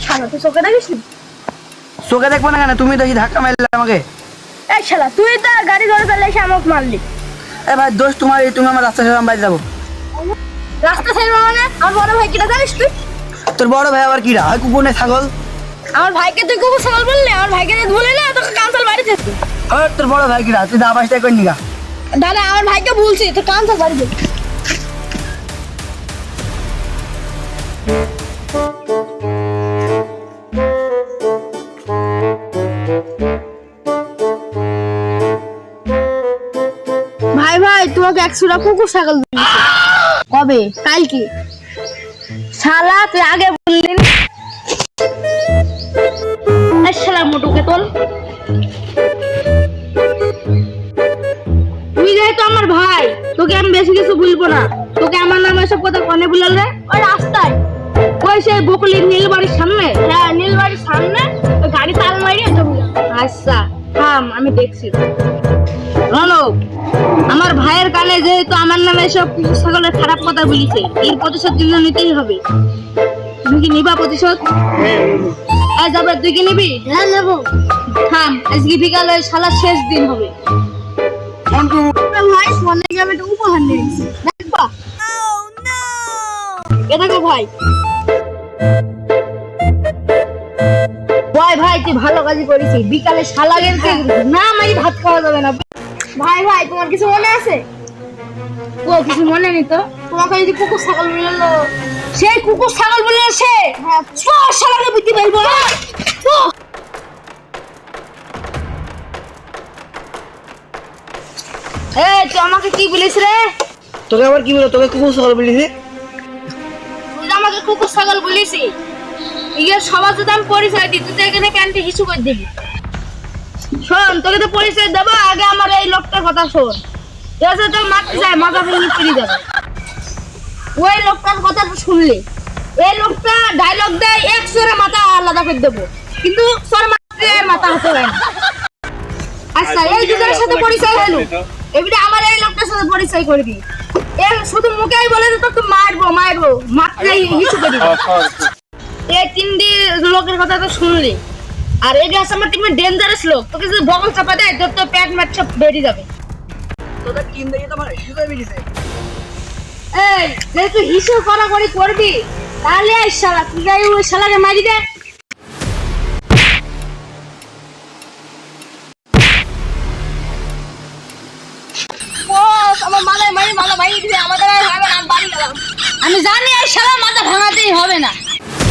শালা তুই চোখে দেখিস নি? চোখে দেখবো না কেন? তুমি দেখি ধাক্কা মারলে আমাকে। এই শালা তুই তো গাড়ি ধরে ফেলে এসে আমাকে মারলি। এ ভাই দোষ তোমার, তুমি আমার রাস্তা ছেড়ে বাড়ি যাবো। রাস্তা ছেড়ে মানে আমার বড় ভাই কিটা জানিস তুই? তোর বড় ভাই আবার কিরা হয়? কুকুর না ছাগল? আমার ভাইকে তুই কুকুর ছাগল বললি? আমার ভাইকে তুই বলে না তোকে কাঁচাল বাড়ি যেত। তোর বড় ভাই কিরা? তুই দাবাসটা কই নিগা? দাদা আমার ভাইকে বলছি তোর কাঁচাল বাড়ি যেত। ভাই ভাই তোমাকে 100টা কুকুর ছাগল দিয়েছে। কবে? কালকে। শালা তুই আগে বললি না। এই শালা মোটুকে তোল। তুই যেহেতু আমার ভাই তোকে আমি বেশি কিছু বলবো না। তোকে আমার নামে এসব কথা কনে বলল রে? ওই রাস্তায় ওই সেই বকুলির নীলবাড়ির সামনে। হ্যাঁ নীলবাড়ির সামনে ওই গাড়ি তাল মারিয়ে জমি। আচ্ছা থাম আমি দেখছি। রনক আমার ভাইয়ের কানে যেহেতু আমার নামে এসব কুকুর ছাগলের খারাপ কথা বলিছে, এর প্রতিশোধ কিন্তু নিতেই হবে। তুমি কি নিবা প্রতিশোধ? হ্যাঁ যাবে। তুই কি নিবি? হ্যাঁ নেবো। থাম আজকে বিকালে শালা শেষ দিন হবে। ভাই সোনাকে আমি একটা উপহার নিয়েছি দেখবা। এ দেখো ভাই। ভাই ভাই তুই ভালো কাজই করেছিস। বিকালে শালাগের না মাই ভাত খাওয়া যাবে না। ভাই ভাই তোমার কিছু মনে আছে? ও কিছু মনে নেই তো। তোমাকে যদি কুকুর ছাগল মিললো, সেই কুকুর ছাগল বলে সে শালাকে বুদ্ধি পাইবো। এই তুই আমাকে কি বলিস রে? তোকে আবার কি বলো? তোকে কুকুর ছাগল বলিছে? তুই আমাকে কুকুর ছাগল বলিসি? ইয়ে সবার যদি আমি পরিচয় দিই তুই তো এখানে প্যান্টে হিসু করে দিবি। শোন তোকে তো পরিচয় দেবো, আগে আমার এই লোকটার কথা শোন। এসে তো মারতে যায় মাথা ভেঙে পড়ে যাবে। ওই লোকটার কথা শুনলি? এই লোকটা ডায়লগ দেয় 100 মাথা আলাদা করে দেবো, কিন্তু সর মারতে মাথা হাতে হয় না। আচ্ছা এই দুজনের সাথে পরিচয় হলো, এবারে আমার এই লোকটার সাথে পরিচয় করবি। এর শুধু মুখেই বলে তো তোকে মারবো মারবো, মারতেই হিসু করে দিবি। এই তিনটি লোকের কথা তো শুনলি। আর এই গ্যাস আমার টিমে ডেঞ্জারাস লোক, তোকে যদি বগল চাপা দেয় তোর তো পেট ম্যাট সব বেরিয়ে যাবে। তোদের টিম দেখে তো আমার হিসু করে দিছে। এই যেহেতু হিসু করাকরি করবি তাহলে এই শালা তুই যাই ওই শালাকে মারি দে। আমার মাথায় মারি মাথা ভাঙিয়ে দিবে। আমাদের আর হবে না, বাড়ি গেলাম। আমি জানি এই শালার মাথা ভাঙাতেই হবে না।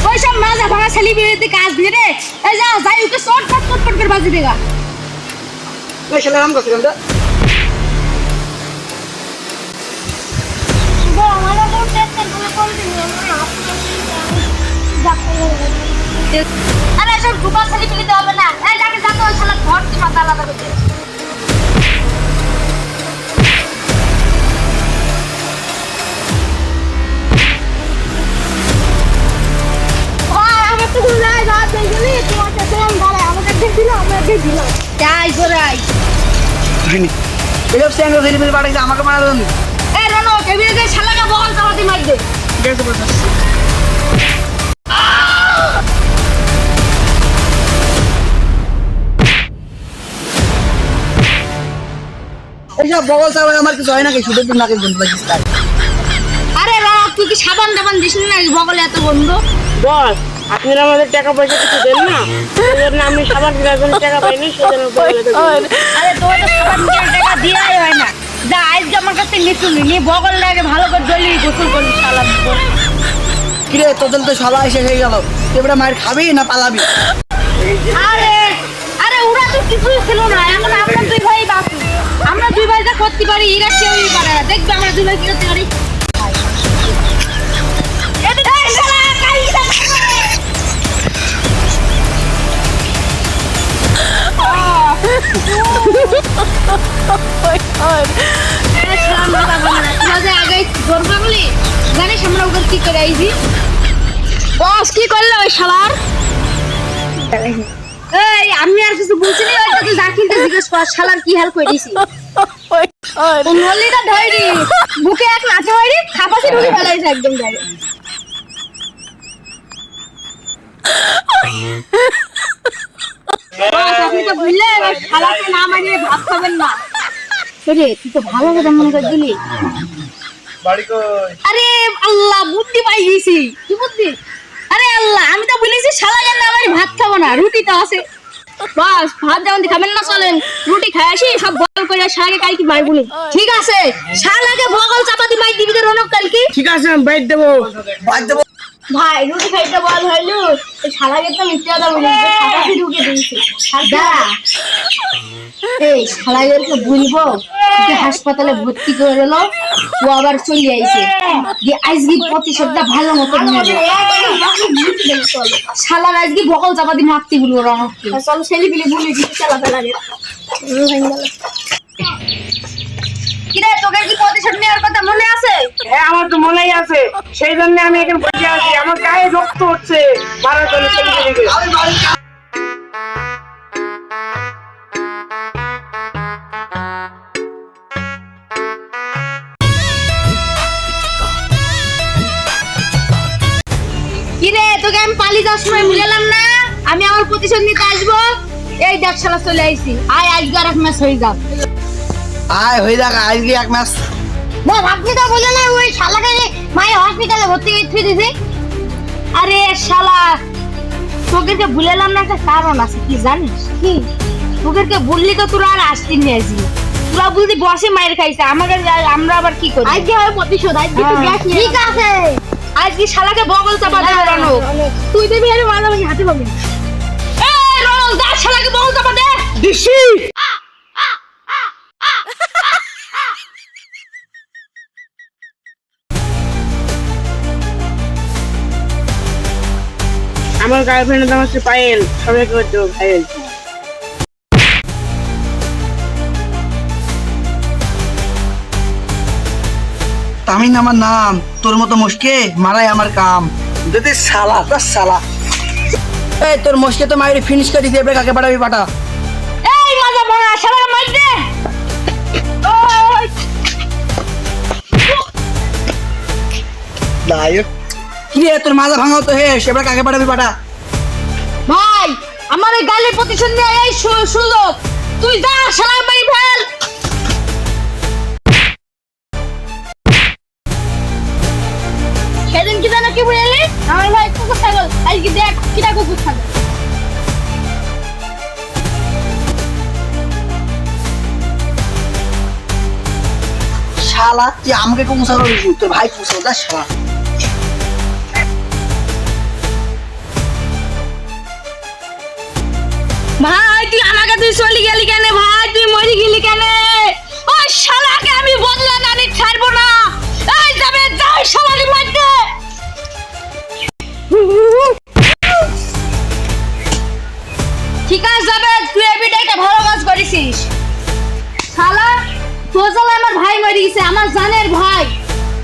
ওই সব মাথা ভাঙা ছেলে বিরুদ্ধে কাজ দিয়ে রে। এই যা যাই ওকে শর্ট কাট করে বাজি দেগা। ওই শালা রাম করছে কেন? আরে সব ঢুকা ছেলে ফেলিতে হবে না। এই যাকে যাতে ওই শালা ঘর দিয়ে মাথা আলাদা করতে। এসব স্যাঙ্গো ছেলে পাঠাইছে আমাকে মারা দেন। এই রনো টেবিলে যে শালাকে বল চালাতে মার দে। গেছে বলছ। এইসব বগল চালায় আমার কিছু হয় নাকি? শুধু তুই নাকি গন্ধ লাগিস তাই। আরে রনো তুই কি সাবান টাবান দিস না বগলে এত গন্ধ? বস আপনারা আমাদের টাকা পয়সা কিছু দেন না, সেজন্য আমি সাবান কেনার জন্য টাকা পাইনি, সেজন্য বগলে দেবো। আরে তোর তো সাবান কেনার টাকা দিয়াই হয় না। যা আজকে আমার কাছে নিচুনি নিয়ে বগল লাগে ভালো করে দলি গোসল করবি শালা। কিরে তোদের তো সবাই শেষ হয়ে গেল, এবারে মায়ের খাবি না পালাবি? আরে আরে ওরা তো কিছুই ছিল না, এখন আমরা দুই ভাই বাকি। আমরা দুই ভাই যা করতে পারি এরা কেউই পারে না। দেখবে আমরা দুই ভাই কি করতে পারি। জানিস আমরা ওদের কি করে আইছি? বস কি করলো ওই শালার? এই আমি আর কিছু বলছি না, ওই তুই যা কিনতে জিজ্ঞেস কর শালার কি হেল্প করে দিছি। নলিটা ধরি বুকে এক লাঠি মারি খাপাসি ঢুকে ফেলাইছে একদম গায়ে। বাস, আপনি তো বুঝলেন শালাকে না মারিয়ে ভাত খাবেন না। রে তুই তো ভালো কথা মনে করে দিলি। আরে আল্লাহ, বুদ্ধি পাই গেছি। কি বুদ্ধি? আরে আল্লাহ, আমি তো বলেছি শালাকে না মারি ভাত খাবো না, রুটি তো আছে। বাস, ভাত যেমন খাবেন না চলেন, রুটি খাই আসি, সব বল করে শালাকে কালকে মাই বলি। ঠিক আছে, শালাকে বগল চাপাতি মাই দিবি তো রনক কালকে। ঠিক আছে, আমি বাইর দেবো। বাদ দেবো। ভাই রুটি খাইতে বল হইলো, শালাকে তো মিথ্যে কথা বলি, শালাকে ঢুকে দিয়েছি। দাঁড়া, এই শালাকে বলবো যে হাসপাতালে ভর্তি করে দিল, ও আবার চলে আইছে যে আজকে প্রতিশোধটা ভালো মতো নেবে। শালার আজকে বকল চাপাতি মারতে বলবো রনককে। চলো ছেলে পিলে বলি দিতে চালাতে লাগে। কিরে, তোকে কি প্রতিশোধ নেওয়ার কথা মনে আছে? হ্যাঁ, আমার তো মনেই আছে, সেই জন্য আমি এখানে বসে আছি। আমার গায়ে রক্ত হচ্ছে মারার জন্য ছেলেকে। আমি বাড়ি কিরে, তোকে আমি পালিয়ে যাওয়ার সময় ভুলালাম না, আমি আমার প্রতিশোধ নিতে আসবো। এই দেখ শালা চলে আইছি। আয় আজকে আর এক ম্যাচ হয়ে যাও। আয় হয়ে যাক, আজকে এক ম্যাচ। বল, আপনি তো বললেন না ওই শালাকে মায়ের হসপিটালে ভর্তি করে দিয়েছে। আরে শালা, তোকে ভুলালাম না, একটা কারণ আছে, কি জানিস? কি? তোকে বললি তো তোরা আর আসতি নিয়ে আসবি। তোরা বুঝলি বসে মায়ের খাইছে, আমাকে আমরা আবার কি করি? আজকে হবে প্রতিশোধ, আজকে তো গ্যাস। ঠিক আছে, আজকে শালাকে বগল চাপা দেবে রনক। তুই দেবি আরে মাঝামাঝি হাতে পাবি। এই রনক, দা শালাকে বগল চাপা দে। দিশি আমার গার্লফ্রেন্ডের নাম হচ্ছে পায়েল, সবাইকে করতে পায়েল। তামিন আমার নাম, তোর মতো মুশকে মারাই আমার কাম। যদি শালা তার শালা। এই তোর মুশকে তো মাইরে ফিনিশ করে দিতে, এবারে কাকে পাঠাবি পাঠা। এই মাজা বড় শালা মার দে। ওই লাইক কি রে, তোর মাজা ভাঙাও তো হে, এবারে কাকে পাঠাবি পাঠা। ভাই, আমার এই গালের প্রতিশোধ নিয়ে এই সুযোগ, তুই যা শালা মারি ফেল। সেদিন কি জানো কি বললি? আমার ভাই কুকুর ছাগল, আজকে দেখ কিটা কুকুর ছাগল। শালা তুই আমাকে কুকুর করিস, তোর ভাই কুকুর দা শালা। ভাই তুই আমাকে তুই চলে গেলি কেন? ভাই তুই মরে গেলি কেন? ওই শালাকে আমি বদলা না নি ছাড়বো না। এই যাবে যাই শালাকে মারতে। ঠিক আছে যাবে, তুই এই বিটাইটা ভালো কাজ করেছিস। শালা তোজাল আমার ভাই মরে গেছে, আমার জানের ভাই,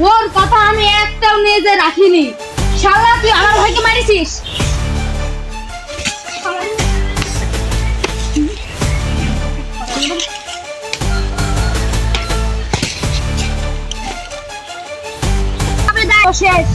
ওর কথা আমি একটাও নিজে রাখিনি। শালা তুই আমার ভাইকে মারিছিস। শেষ।